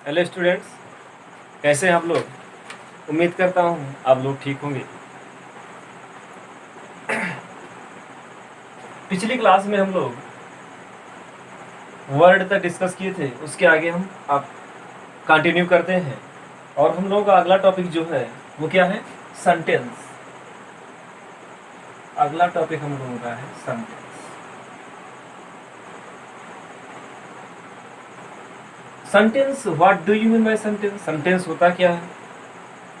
Hello students, कैसे हैं आप लोग। उम्मीद करता हूँ आप लोग ठीक होंगे। पिछली क्लास में हम लोग वर्ड तक डिस्कस किए थे, उसके आगे हम अब कंटिन्यू करते हैं। और हम लोगों का अगला टॉपिक जो है वो क्या है? सेंटेंस। अगला टॉपिक हम लोगों का है sentence. Sentence, what do you mean by sentence? Sentence होता क्या है?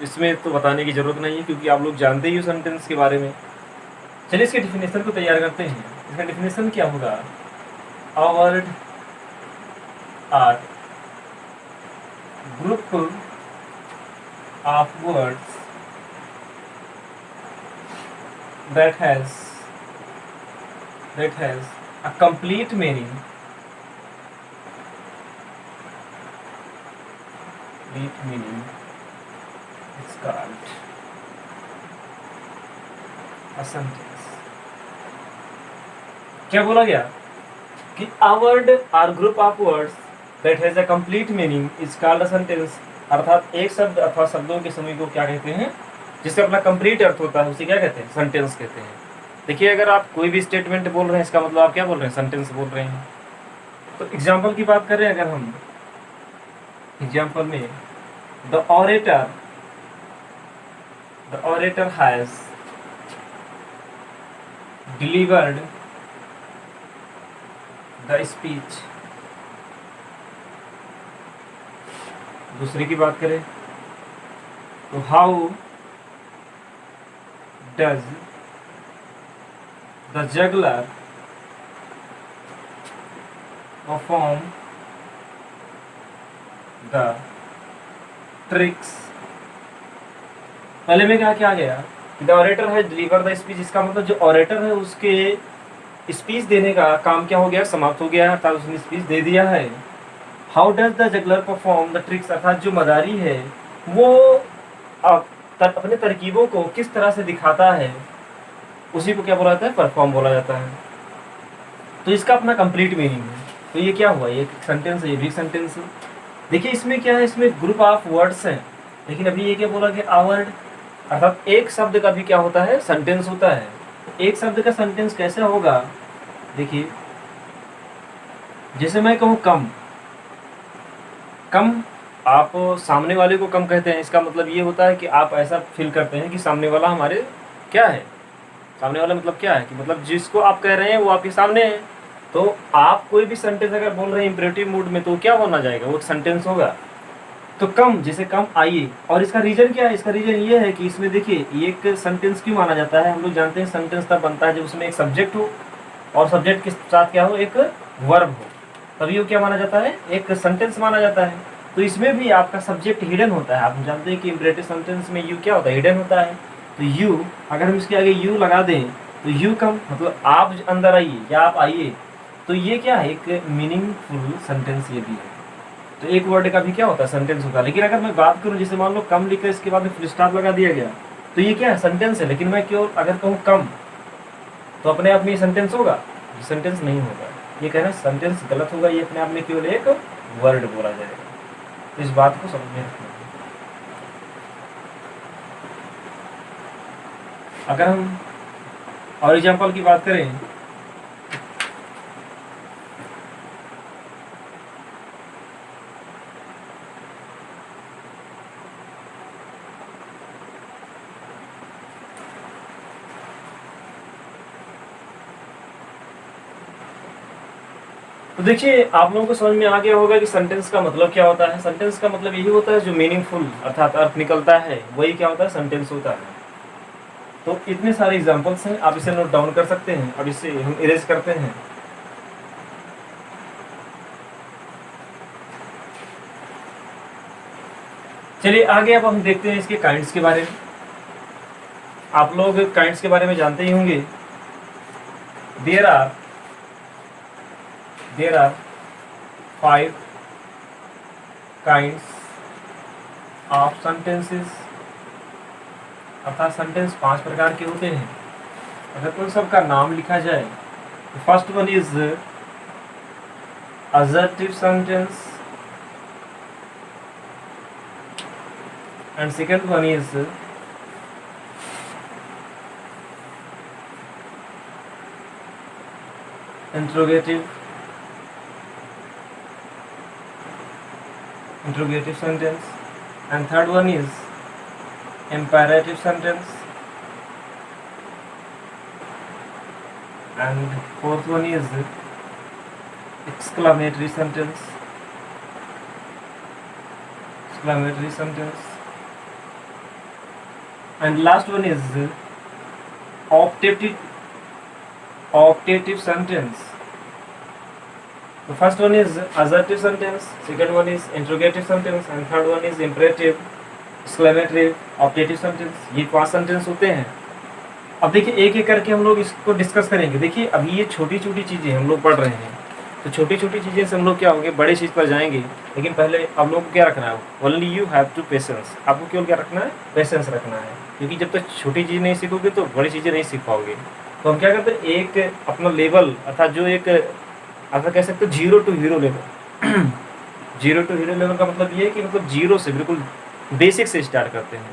इसमें तो बताने की जरूरत नहीं है क्योंकि आप लोग जानते ही हो सेंटेंस के बारे में। चलिए इसके डिफिनेशन को तैयार करते हैं। इसका डिफिनेशन क्या होगा? A word or group of words that has a complete meaning is called a sentence. क्या बोला गया कि a word or group of words that has a complete meaning is called a sentence। अर्थात एक शब्द अथवा शब्दों के समूह को क्या कहते हैं? जिसका अपना कंप्लीट अर्थ होता है उसे क्या कहते हैं? सेंटेंस कहते हैं। देखिए, अगर आप कोई भी स्टेटमेंट बोल रहे हैं इसका मतलब आप क्या बोल रहे हैं? सेंटेंस बोल रहे हैं। तो एग्जाम्पल की बात करें, अगर हम एग्जाम्पल में the orator has delivered the speech. दूसरे की बात करें तो how does the juggler perform the tricks. पहले में क्या गया? द ऑरेटर है डिलीवर द स्पीच। इसका मतलब जो ऑरेटर है उसके स्पीच देने का काम क्या हो गया? समाप्त हो गया, अर्थात उसने स्पीच दे दिया है। How does the juggler perform the tricks, अर्थात जो मदारी है वो अपने तरकीबों को किस तरह से दिखाता है उसी को क्या बोला जाता है? परफॉर्म बोला जाता है। तो इसका अपना कंप्लीट मीनिंग है। तो ये क्या हुआ? ये सेंटेंस है, ये भी सेंटेंस है। देखिए इसमें क्या है, इसमें ग्रुप ऑफ वर्ड्स हैं, लेकिन अभी ये क्या बोला कि आ वर्ड, अर्थात एक शब्द का भी क्या होता है? सेंटेंस होता है। एक शब्द का सेंटेंस कैसे होगा? देखिए, जैसे मैं कहूँ कम, आप सामने वाले को कम कहते हैं, इसका मतलब ये होता है कि आप ऐसा फील करते हैं कि सामने वाला हमारे क्या है? सामने वाला मतलब क्या है कि मतलब जिसको आप कह रहे हैं वो आपके सामने है। तो आप कोई भी सेंटेंस अगर बोल रहे हैं इंपरेटिव मूड में तो क्या होना जाएगा? वो सेंटेंस होगा। तो कम, जैसे कम आइए, और इसका रीजन क्या है? इसका रीजन ये है कि इसमें देखिए ये एक सेंटेंस क्यों माना जाता है? हम लोग जानते हैं सेंटेंस तब बनता है जब उसमें एक सब्जेक्ट हो और सब्जेक्ट के साथ क्या हो? एक वर्ब हो, तभी वो क्या माना जाता है? एक सेंटेंस माना जाता है। तो इसमें भी आपका सब्जेक्ट हिडन होता है। आप जानते हैं कि इंपरेटिव सेंटेंस में यू क्या होता है? हिडन होता है। तो यू, अगर हम इसके आगे यू लगा दें तो यू कम मतलब आप अंदर आइए या आप आइए, तो ये क्या है? एक मीनिंगफुल सेंटेंस ये भी है। तो एक वर्ड का भी क्या होता है? सेंटेंस होता है। लेकिन अगर मैं बात करूं, जैसे मान लो कम लिखकर इसके बाद में फुल स्टॉप लगा दिया गया, तो ये क्या है? सेंटेंस है। लेकिन मैं क्यों अगर कहूँ कम तो अपने आप में ये सेंटेंस होगा? सेंटेंस नहीं होगा। ये कहना सेंटेंस गलत होगा। ये अपने आप में केवल एक वर्ड बोला जाएगा। तो इस बात को समझ में रखना। अगर हम और एग्जाम्पल की बात करें, तो देखिए आप लोगों को समझ में आ गया होगा कि सेंटेंस का मतलब क्या होता है। सेंटेंस का मतलब यही होता है जो मीनिंगफुल अर्थात अर्थ निकलता है, वही क्या होता है? सेंटेंस होता है। तो इतने सारे एग्जांपल्स हैं, आप इसे नोट डाउन कर सकते हैं। अब इसे हम इरेज करते हैं। चलिए आगे अब हम देखते हैं इसके काइंड्स के बारे में। आप लोग काइंड्स के बारे में जानते ही होंगे। There are 5 kinds of sentences, अर्थात सेंटेंस 5 प्रकार के होते हैं। अगर उन सब का नाम लिखा जाए तो first one is assertive sentence, and second one is interrogative sentence, and third one is imperative sentence, and fourth one is exclamatory sentence, and last one is optative sentence. The first one is assertive sentence, second one is interrogative sentence, and third one is imperative, exclamatory, optative sentence. ये 5 sentence होते हैं। अब देखिए एक एक करके हम लोग इसको डिस्कस करेंगे। देखिए अभी ये छोटी छोटी चीज़ें हम लोग पढ़ रहे हैं, तो छोटी छोटी चीज़ें से हम लोग क्या होंगे, बड़े चीज़ पर जाएंगे। लेकिन पहले आप लोग को क्या रखना है, only you have to patience. आपको केवल क्या रखना है, पेशेंस रखना है, क्योंकि जब तक छोटी चीज़ नहीं सीखोगे तो बड़ी चीज़ें नहीं सीख पाओगे। तो हम क्या करते हैं, एक अपना लेवल अर्थात जो एक आप कह सकते हो 0 to hero level 0 to hero level का मतलब ये है कि मतलब 0 से बिल्कुल बेसिक से स्टार्ट करते हैं।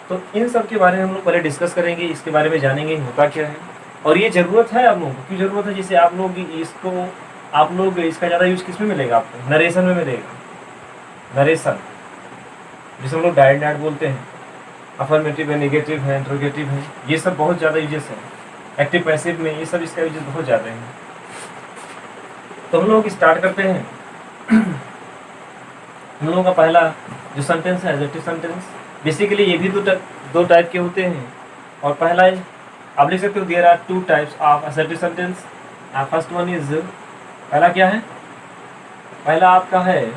तो इन सब के बारे में हम लोग पहले डिस्कस करेंगे, इसके बारे में जानेंगे होता क्या है और ये ज़रूरत है आप लोगों को, क्यों ज़रूरत है। जैसे आप लोग इसका ज़्यादा यूज़ किस में मिलेगा आपको, नरेशन में मिलेगा। नरेशन जिसे हम लोग डायरेक्ट बोलते हैं, अफर्मेटिव है, नेगेटिव है, इंट्रोगेटिव है, ये सब बहुत ज़्यादा यूजेस हैं। एक्टिव पैसिव में ये सब इसका यूजेस बहुत ज़्यादा है। तो हम लोग स्टार्ट करते हैं। हम लोगों का पहला जो सेंटेंस है एडजेक्टिव सेंटेंस। बेसिकली ये भी दो टाइप के होते हैं, और पहला आप लिख सकते हो there are 2 types of assertive sentence. First one is, पहला क्या है, पहला आपका है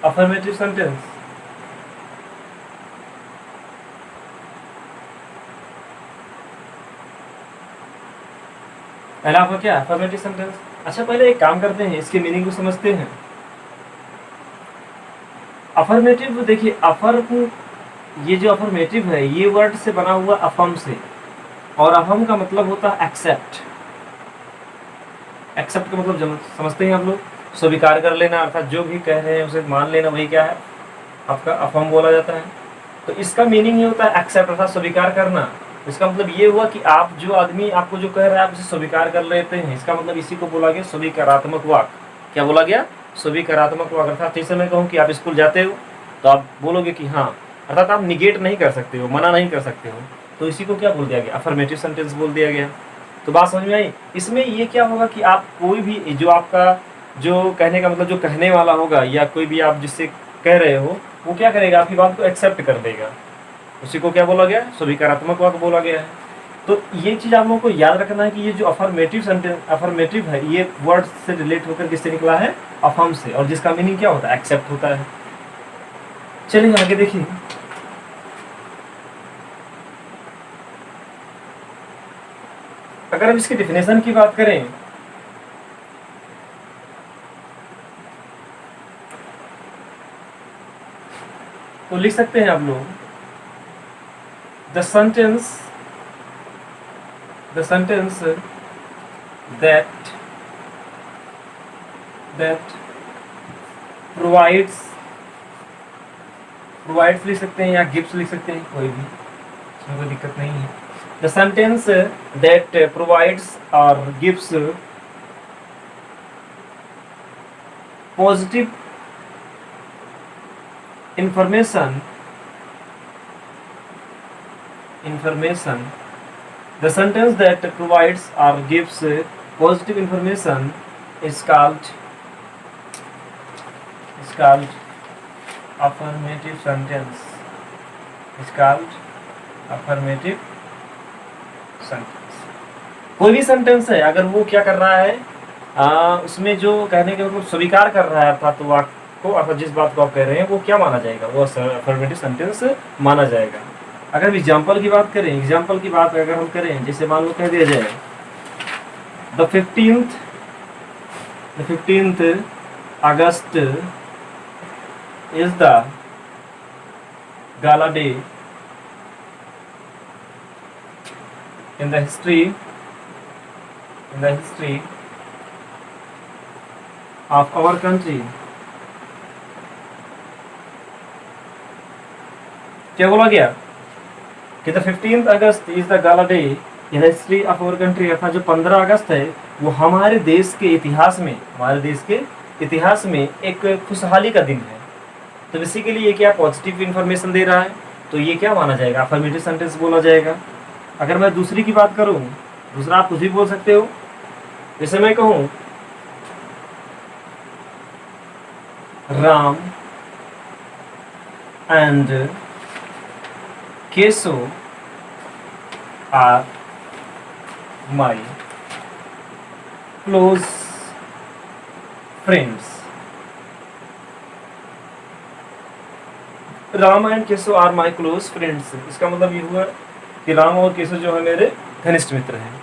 अफर्मेटिव सेंटेंस। पहला आपका क्या है, अफर्मेटिव सेंटेंस। अच्छा पहले एक काम करते हैं, इसके मीनिंग को समझते हैं। अफर्मेटिव, देखिए ये जो अफर्मेटिव है ये वर्ड से बना हुआ अफर्म से, और अफर्म का मतलब होता है एक्सेप्ट। एक्सेप्ट का मतलब समझते हैं आप लोग, स्वीकार कर लेना, अर्थात जो भी कह रहे हैं उसे मान लेना, वही क्या है आपका अफर्म बोला जाता है। तो इसका मीनिंग ये होता है एक्सेप्ट अर्थात स्वीकार करना। इसका मतलब ये हुआ कि आप जो आदमी आपको जो कह रहा है आप उसे स्वीकार कर लेते हैं। इसका मतलब इसी को बोला गया स्वीकारात्मक वाक्य। क्या बोला गया, स्वीकारात्मक वाक्य। अर्थात जैसे मैं कहूँ कि आप स्कूल जाते हो तो आप बोलोगे कि हाँ, अर्थात आप निगेट नहीं कर सकते हो, मना नहीं कर सकते हो, तो इसी को क्या बोल दिया गया, अफर्मेटिव सेंटेंस बोल दिया गया। तो बात समझ में आई। इसमें ये क्या होगा कि आप कोई भी जो आपका जो कहने का मतलब जो कहने वाला होगा या कोई भी आप जिससे कह रहे हो, वो क्या करेगा, आपकी बात को एक्सेप्ट कर देगा। उसी को क्या बोला गया, स्वीकारात्मक वाक्य बोला गया है। तो ये चीज़ आप लोगों को याद रखना है कि ये जो अफर्मेटिव सेंटेंस, अफर्मेटिव है, ये वर्ड से रिलेट होकर किससे निकला है, अफर्म से, और जिसका मीनिंग क्या होता है, एक्सेप्ट होता है। चलिए आगे देखिए। अगर हम इसकी डिफिनेशन की बात करें तो लिख सकते हैं आप लोग, the sentence that provides लिख सकते हैं या gives लिख सकते हैं, कोई भी, इसमें कोई दिक्कत नहीं है। The sentence that provides or gives positive information, the sentence that provides or gives positive information is called affirmative sentence. Affirmative sentence। कोई भी सेंटेंस है अगर वो क्या कर रहा है, उसमें जो कहने के मतलब स्वीकार कर रहा है अर्थात वाक्य को, अर्थात जिस बात को आप कह रहे हैं वो क्या माना जाएगा, वो अफर्मेटिव सेंटेंस माना जाएगा। अगर एग्जाम्पल की बात करें, अगर हम करें, जैसे मान लो कह दिया जाए the 15th August is the gala day in the history of our country, क्या बोला गया कि the 15th August is the gala day in history of our country, अर्थात जो 15 अगस्त है वो हमारे देश के इतिहास में, हमारे देश के इतिहास में एक खुशहाली का दिन है। तो बेसिकली ये क्या पॉजिटिव इंफॉर्मेशन दे रहा है, तो ये क्या माना जाएगा, अफर्मेटिव सेंटेंस बोला जाएगा। अगर मैं दूसरी की बात करूं, दूसरा आप कुछ भी बोल सकते हो, जैसे मैं कहूं Ram and Keshav are my close friends. Ram and Keshav are my close friends, इसका मतलब ये हुआ कि राम और केशव जो है मेरे घनिष्ठ मित्र हैं।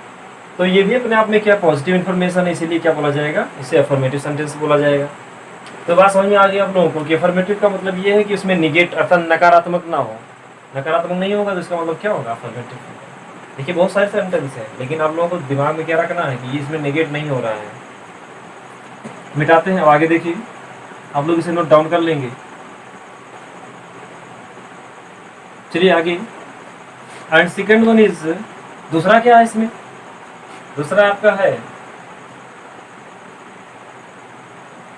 तो ये भी अपने आप में क्या पॉजिटिव इन्फॉर्मेशन है, इसीलिए क्या बोला जाएगा, इसे अफर्मेटिव सेंटेंस बोला जाएगा। तो बात समझ में आ गई आप लोगों को कि अफर्मेटिव का मतलब ये है कि उसमें निगेट अर्थात नकारात्मक ना हो, नकारात्मक नहीं होगा तो इसका मतलब क्या होगा अफर्मेटिव। देखिए बहुत सारे सेंटेंस है, लेकिन आप लोगों को दिमाग में क्या रखना है कि इसमें निगेट नहीं हो रहा है। मिटाते हैं, अब आगे देखिए, आप लोग इसे नोट डाउन कर लेंगे। चलिए आगे, एंड सेकंड वन इज, दूसरा क्या है इसमें, दूसरा आपका है,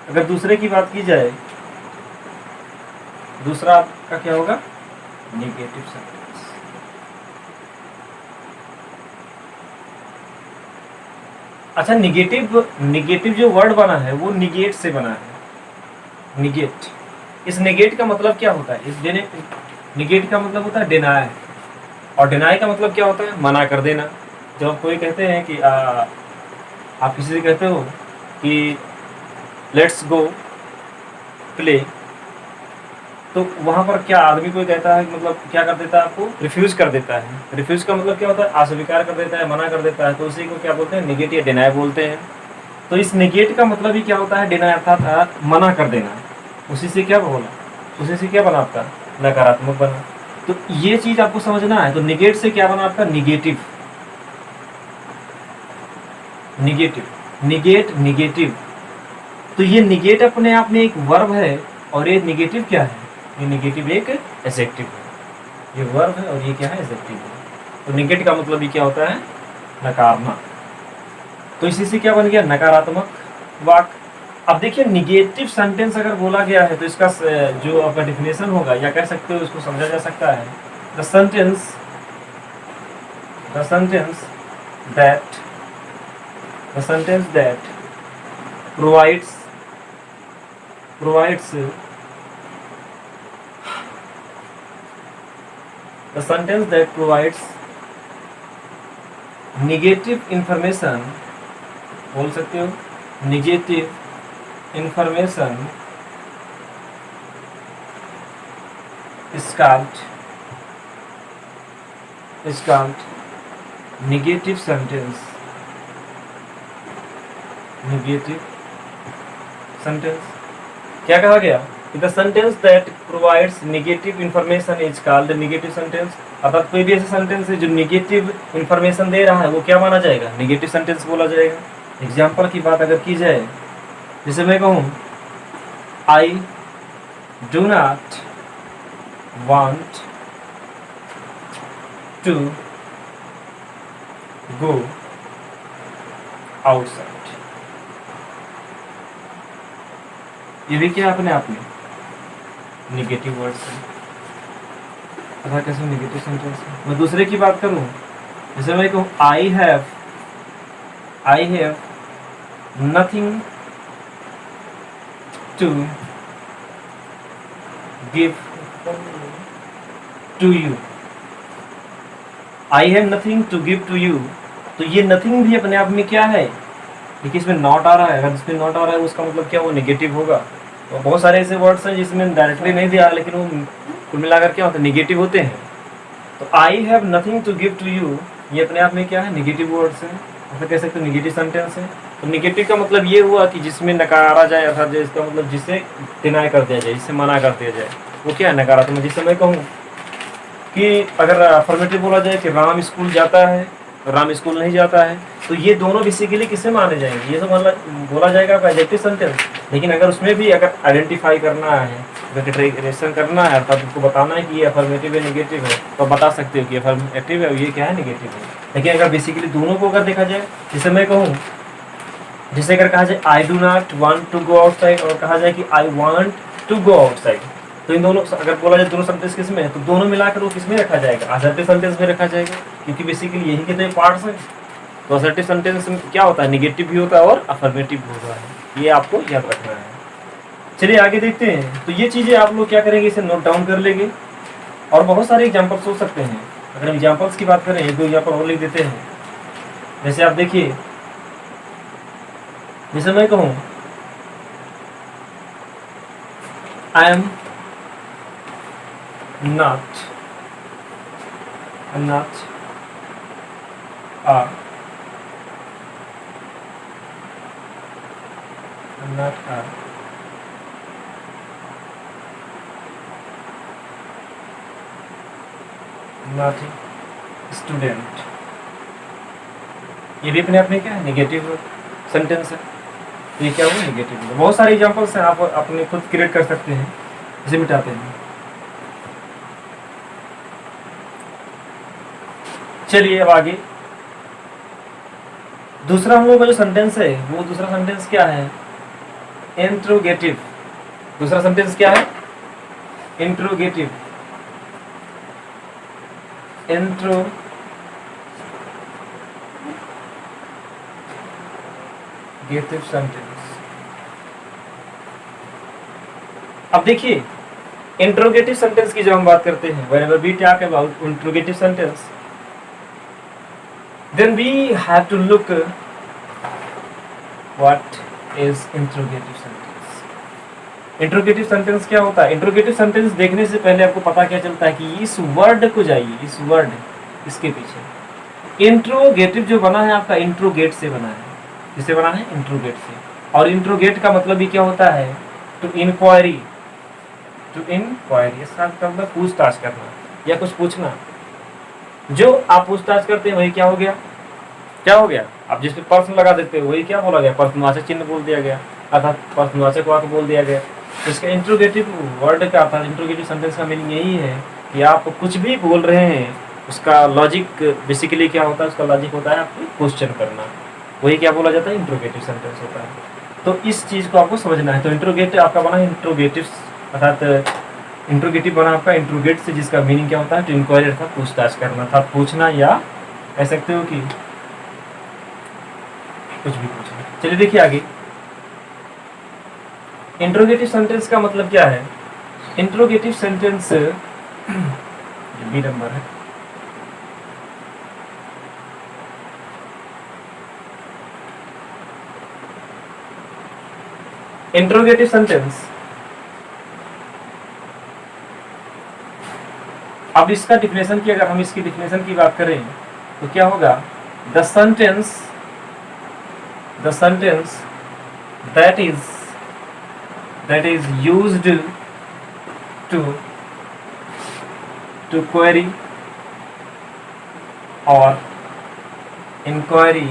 अगर दूसरे की बात की जाए, दूसरा आपका क्या होगा, निगेटिव सेंटेंस। अच्छा, निगेटिव जो वर्ड बना है वो निगेट से बना है, निगेट। इस निगेट का मतलब क्या होता है, इस निगेट का मतलब होता है डिनाय, और डिनाई का मतलब क्या होता है, मना कर देना। जब कोई कहते हैं कि आप किसी से कहते हो कि लेट्स गो प्ले, तो वहाँ पर क्या आदमी कोई कहता है, मतलब क्या कर देता है, आपको रिफ्यूज कर देता है। रिफ्यूज का मतलब क्या होता है, अस्वीकार कर देता है, मना कर देता है, तो उसी को क्या बोलते हैं, निगेट या डिनाई बोलते हैं। तो इस निगेट का मतलब ही क्या होता है, डिनाई अर्थात मना कर देना। उसी से क्या बोला, उसी से क्या बना आपका, नकारात्मक बना। तो ये चीज आपको समझना है। तो निगेट से क्या बना आपका, निगेटिव, निगेटिव, निगेट, निगेटिव। तो ये निगेट अपने आप में एक वर्ब है, और ये निगेटिव क्या है, ये निगेटिव एक एडजेक्टिव है। ये वर्ब है और ये क्या है, एडजेक्टिव है। तो निगेट का मतलब ये क्या होता है, नकारना। तो इसी से क्या बन गया, नकारात्मक वाक्य। अब देखिए निगेटिव सेंटेंस अगर बोला गया है तो इसका जो आपका डिफिनेशन होगा, या कह सकते हो इसको समझा जा सकता है, the sentence that provides the sentence that provides negative information, बोल सकते हो negative information is called negative sentence, negative sentence। क्या कहा गया, the sentence that provides negative information is called negative sentence. अर्थात कोई भी ऐसा सेंटेंस है जो नेगेटिव इंफॉर्मेशन दे रहा है वो क्या माना जाएगा, नेगेटिव सेंटेंस बोला जाएगा। एग्जाम्पल की बात अगर की जाए, जैसे मैं कहूँ I do not want to go outside, ये भी क्या अपने आप में निगेटिव वर्ड्स है। अगर कैसे निगेटिव सेंटेंस है। मैं दूसरे की बात करूं, जैसे मैं कहूं I have nothing to give to you, I have nothing to give to you. तो ये नथिंग भी अपने आप में क्या है, देखिए इसमें नॉट आ रहा है, अगर इसमें नॉट आ रहा है उसका मतलब क्या, वो निगेटिव होगा। तो बहुत सारे ऐसे वर्ड्स हैं जिसमें डायरेक्टली नहीं दिया लेकिन वो कुल मिलाकर क्या होते हैं, निगेटिव होते हैं। तो I have nothing to give to you, ये अपने आप में क्या है, निगेटिव वर्ड्स है, ऐसा कह सकते हो निगेटिव सेंटेंस है। तो निगेटिव का मतलब ये हुआ कि जिसमें नकारा जाए, अर्थात इसका मतलब जिसे डिनाई कर दिया जाए, जिससे मना कर दिया जाए, वो क्या है, नकारात्मक। जिससे मैं कहूँ कि अगर अफर्मेटिव बोला जाए कि राम स्कूल जाता है, राम स्कूल नहीं जाता है। तो ये दोनों बेसिकली किसे माने जाएंगे, ये तो मतलब बोला जाएगा आपका एडजेक्टिव सेंटेंस। लेकिन अगर उसमें भी अगर आइडेंटिफाई करना है, कैटेगराइजेशन करना है, तब आपको बताना है कि ये अफर्मेटिव है नेगेटिव है, तो बता सकते हो कि अफर्मेटिव है और ये क्या है नेगेटिव है। लेकिन अगर बेसिकली दोनों को अगर देखा जाए, जैसे मैं कहूँ, जैसे अगर कहा जाए I do not want to go outside और कहा जाए कि I want to go outside, तो इन दोनों अगर बोला जाए दोनों सेंटेंस किस में है, तो दोनों मिलाकर वो किस में रखा जाएगा, असर्टिव सेंटेंस में रखा जाएगा, क्योंकि बेसिकली यही के तो पार्ट्स हैं। तो असर्टिव सेंटेंस में क्या होता है, निगेटिव भी होता है और अफर्मेटिव भी होता है, ये आपको याद रखना है। चलिए आगे देखते हैं। तो ये चीज़ें आप लोग क्या करेंगे, इसे नोट डाउन कर लेंगे और बहुत सारे एग्जाम्पल्स हो सकते हैं। अगर एग्जाम्पल्स की बात करें, एक दो एग्जाम्पल और लिख देते हैं। जैसे आप देखिए, जैसे मैं कहूँ I am not a not a not a student, ये भी अपने आप में क्या है, नेगेटिव सेंटेंस है। तो ये क्या हुआ, नेगेटिव है। बहुत सारे एग्जांपल्स हैं, आप अपने खुद क्रिएट कर सकते हैं। इसे मिटाते हैं। चलिए अब आगे दूसरा हम लोग का जो सेंटेंस है, वो दूसरा सेंटेंस क्या है, इंट्रोगेटिव। दूसरा सेंटेंस क्या है, इंट्रोगेटिव। Interrogative sentence. अब देखिए, इंट्रोगेटिव सेंटेंस की जब हम बात करते हैं, whenever we talk about interrogative sentence, then we have to look what is interrogative sentence. Interrogative sentence क्या होता है। इंट्रोगेटिव सेंटेंस देखने से पहले आपको पता क्या चलता है कि इस वर्ड को जाइए, इस वर्ड इसके पीछे इंट्रोगेटिव जो बना है आपका, इंट्रोगेट से बना है। किससे बना है, इंट्रोगेट से। और इंट्रोगेट का मतलब भी क्या होता है, टू इंक्वायरी। टू इंक्वायरी इसका मतलब पूछताछ करना या कुछ पूछना। जो आप पूछताछ करते हैं वही क्या हो गया, क्या हो गया, आप जिस पे प्रश्न लगा देते हो वही क्या बोला गया, प्रश्नवाचक चिन्ह बोल दिया गया, अर्थात प्रश्नवाचक वाक्य बोल दिया गया। तो इसका इंट्रोगेटिव वर्ड का अर्थात इंट्रोगेटिव सेंटेंस का मीनिंग यही है कि आप कुछ भी बोल रहे हैं, उसका लॉजिक बेसिकली क्या होता है, उसका लॉजिक होता है आपको क्वेश्चन करना, वही क्या बोला जाता है, इंट्रोगेटिव सेंटेंस होता है। तो इस चीज़ को आपको समझना है। तो इंट्रोगेटिव आपका बना इंट्रोगेटिव, अर्थात इंट्रोगेटिव बना आपका इंट्रोगेट से, जिसका मीनिंग क्या होता है, टू इंक्वायरी अर्थात पूछताछ करना, अर्थात पूछना, या कह सकते हो कि कुछ भी पूछना। चलिए देखिए आगे, इंट्रोगेटिव सेंटेंस का मतलब क्या है। इंट्रोगेटिव सेंटेंस बी नंबर है, इंट्रोगेटिव सेंटेंस। अब इसका डिफिनेशन की, अगर हम इसकी डिफिनेशन की बात करें तो क्या होगा, the sentence that is used to query or inquiry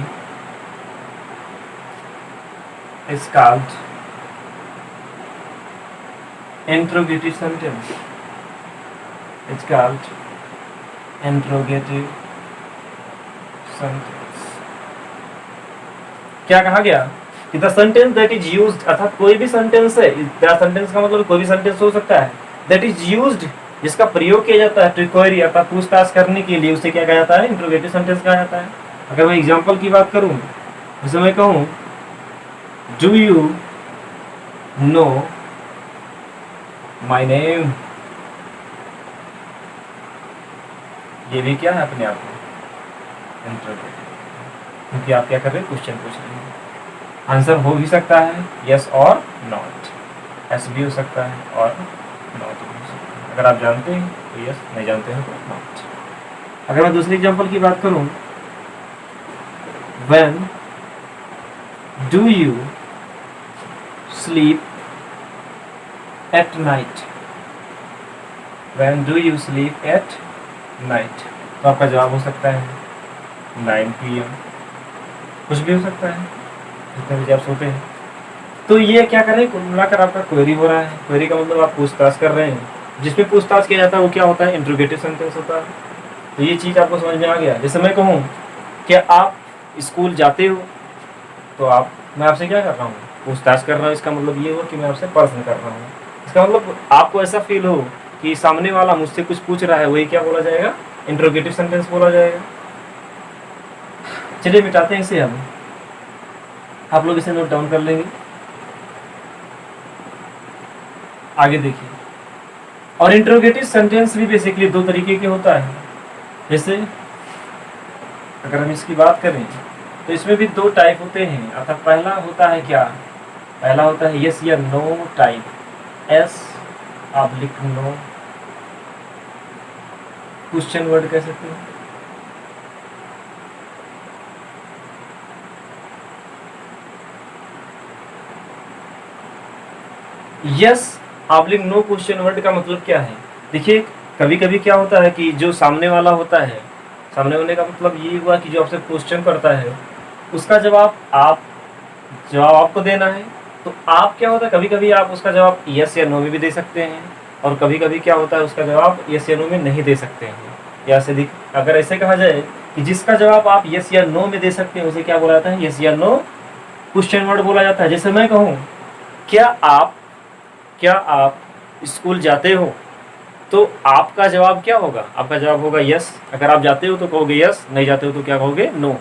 is called interrogative sentence. It's called interrogative sentence. क्या कहा गया कि the sentence that is used, अर्थात कोई भी सेंटेंस है, द सेंटेंस का मतलब कोई भी सेंटेंस हो सकता है, दैट इज यूज्ड जिसका प्रयोग किया जाता है टू क्वेरी अर्थात पूछताछ करने के लिए, उसे क्या कहा जाता है, इंट्रोगेटिव सेंटेंस कहा जाता है। अगर मैं एग्जांपल की बात करूं, जैसे मैं कहूं do you know my name, ये भी क्या है अपने आप में इंट्रोगेटिव, क्योंकि आप क्या कर रहे हैं, क्वेश्चन पूछ रहे हैं। आंसर हो भी सकता है यस और नॉट, ऐसे भी हो सकता है और नॉट भी हो सकता है। अगर आप जानते हैं तो यस, नहीं जानते हैं तो नॉट। अगर मैं दूसरी एग्जांपल की बात करूं, when do you sleep at night, when do you sleep at night, तो आपका जवाब हो सकता है 9 PM, कुछ भी हो सकता है जितने बजे आप सोते हैं। तो ये क्या कर रहे हैं, कुल मिलाकर आपका क्वेरी हो रहा है। क्वेरी का मतलब आप पूछताछ कर रहे हैं। जिसमें पूछताछ किया जाता है वो क्या होता है, इंट्रोगेटिव सेंटेंस होता है। तो ये चीज़ आपको समझ में आ गया। जैसे मैं कहूँ कि आप स्कूल जाते हो, तो मैं आपसे क्या कर रहा हूँ, पूछताछ कर रहा हूँ। इसका मतलब ये हो कि मैं आपसे प्रश्न कर रहा हूँ। इसका मतलब आपको ऐसा फील हो कि सामने वाला मुझसे कुछ पूछ रहा है, वही क्या बोला जाएगा, इंट्रोगेटिव सेंटेंस बोला जाएगा। चलिए मिटाते हैं इसे हम, आप लोग इसे नोट डाउन कर लेंगे। आगे देखिए, और इंट्रोगेटिव सेंटेंस भी बेसिकली दो तरीके के होता है। जैसे अगर हम इसकी बात करें तो इसमें भी दो टाइप होते हैं। अर्थात पहला होता है क्या, पहला होता है यस या नो टाइप, एस आप लिख नो, क्वेश्चन वर्ड कह सकते हैं। Yes oblique no question word का मतलब क्या है, देखिए कभी कभी क्या होता है कि जो सामने वाला होता है, सामने होने का मतलब ये हुआ कि जो आपसे क्वेश्चन करता है उसका जवाब आपको देना है। तो आप क्या होता है, कभी कभी आप उसका जवाब यस या नो में भी दे सकते हैं, और कभी कभी क्या होता है उसका जवाब यस या नो में नहीं दे सकते हैं। या अगर ऐसे कहा जाए कि जिसका जवाब आप यस या नो में दे सकते हैं उसे क्या बोला जाता है, यस या नो क्वेश्चन वर्ड बोला जाता है। जैसे मैं कहूँ क्या आप स्कूल जाते हो, तो आपका जवाब क्या होगा, आपका जवाब होगा यस। अगर आप जाते हो तो कहोगे यस, नहीं जाते हो तो क्या कहोगे, नो।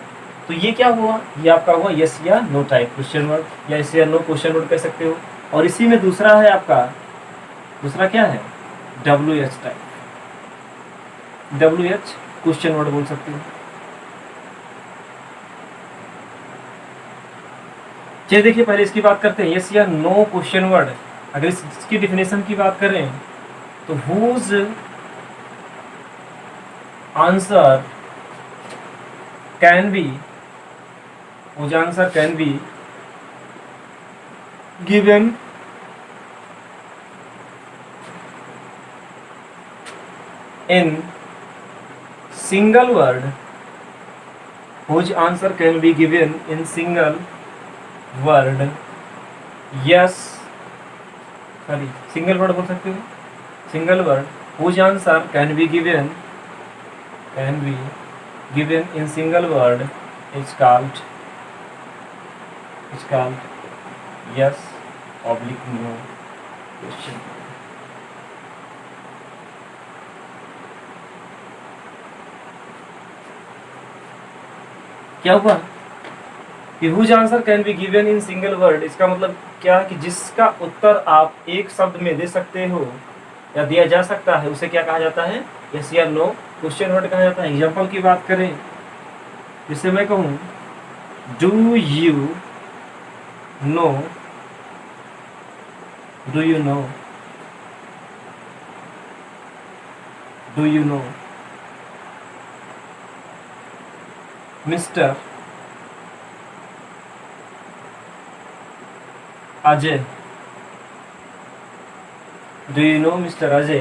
तो ये क्या हुआ, ये आपका हुआ यस या नो टाइप क्वेश्चन वर्ड, या यस या नो क्वेश्चन वर्ड कह सकते हो। और इसी में दूसरा है आपका, दूसरा क्या है, WH type, WH question word बोल सकते हो। चलिए देखिए पहले इसकी बात करते हैं, यस या नो क्वेश्चन वर्ड। अगर इसकी डिफिनेशन की बात करें तो whose answer can be given in single word, whose answer can be given in single word, yes, sorry single word बोल सकते हो, single word whose answer can be given in single word is called yes oblique no question। क्या हुआ कि whose answer can be given in single word, इसका मतलब क्या कि जिसका उत्तर आप एक शब्द में दे सकते हो या दिया जा सकता है उसे क्या कहा जाता है, यस या नो क्वेश्चन वर्ड कहा जाता है। एग्जांपल की बात करें, जैसे मैं कहूँ do you know, do you know, do you know mister Ajay, do you know mister Ajay.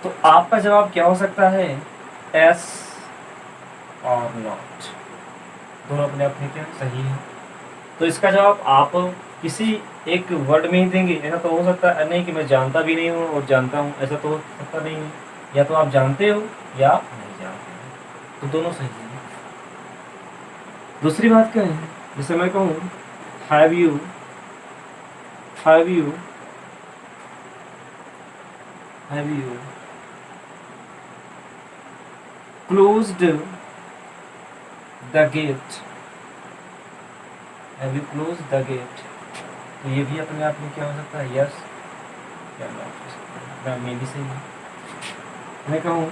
तो आपका जवाब क्या हो सकता है, एस और नॉट, दोनों अपने आप में क्या सही है। तो इसका जवाब आप किसी एक वर्ड में ही देंगे। ऐसा तो हो सकता है नहीं कि मैं जानता भी नहीं हूँ और जानता हूँ, ऐसा तो हो सकता नहीं है। या तो आप जानते हो या आप नहीं जानते हो, तो दोनों सही है। दूसरी बात क्या है, जैसे मैं कहूँ have you closed the gate, have you closed the gate। तो ये भी अपने आप में क्या हो सकता है, यस या नॉट हो सकता है, मैं भी सही है। मैं कहूँ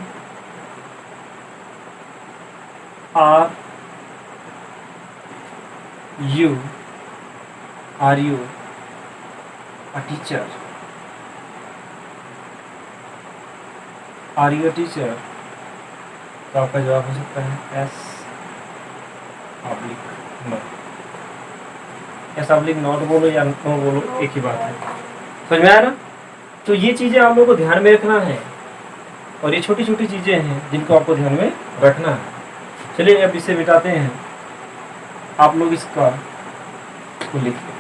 are you a teacher, are you a teacher, तो आपका जवाब हो सकता है yes oblique no. Yes oblique not बोलो या नो बोलो, एक ही बात है। समझ में आया ना। तो ये चीज़ें आप लोगों को ध्यान में रखना है, और ये छोटी छोटी चीज़ें हैं जिनको आपको ध्यान में रखना है। चलिए अब इसे मिटाते हैं। आप लोग इसका को लिखिए।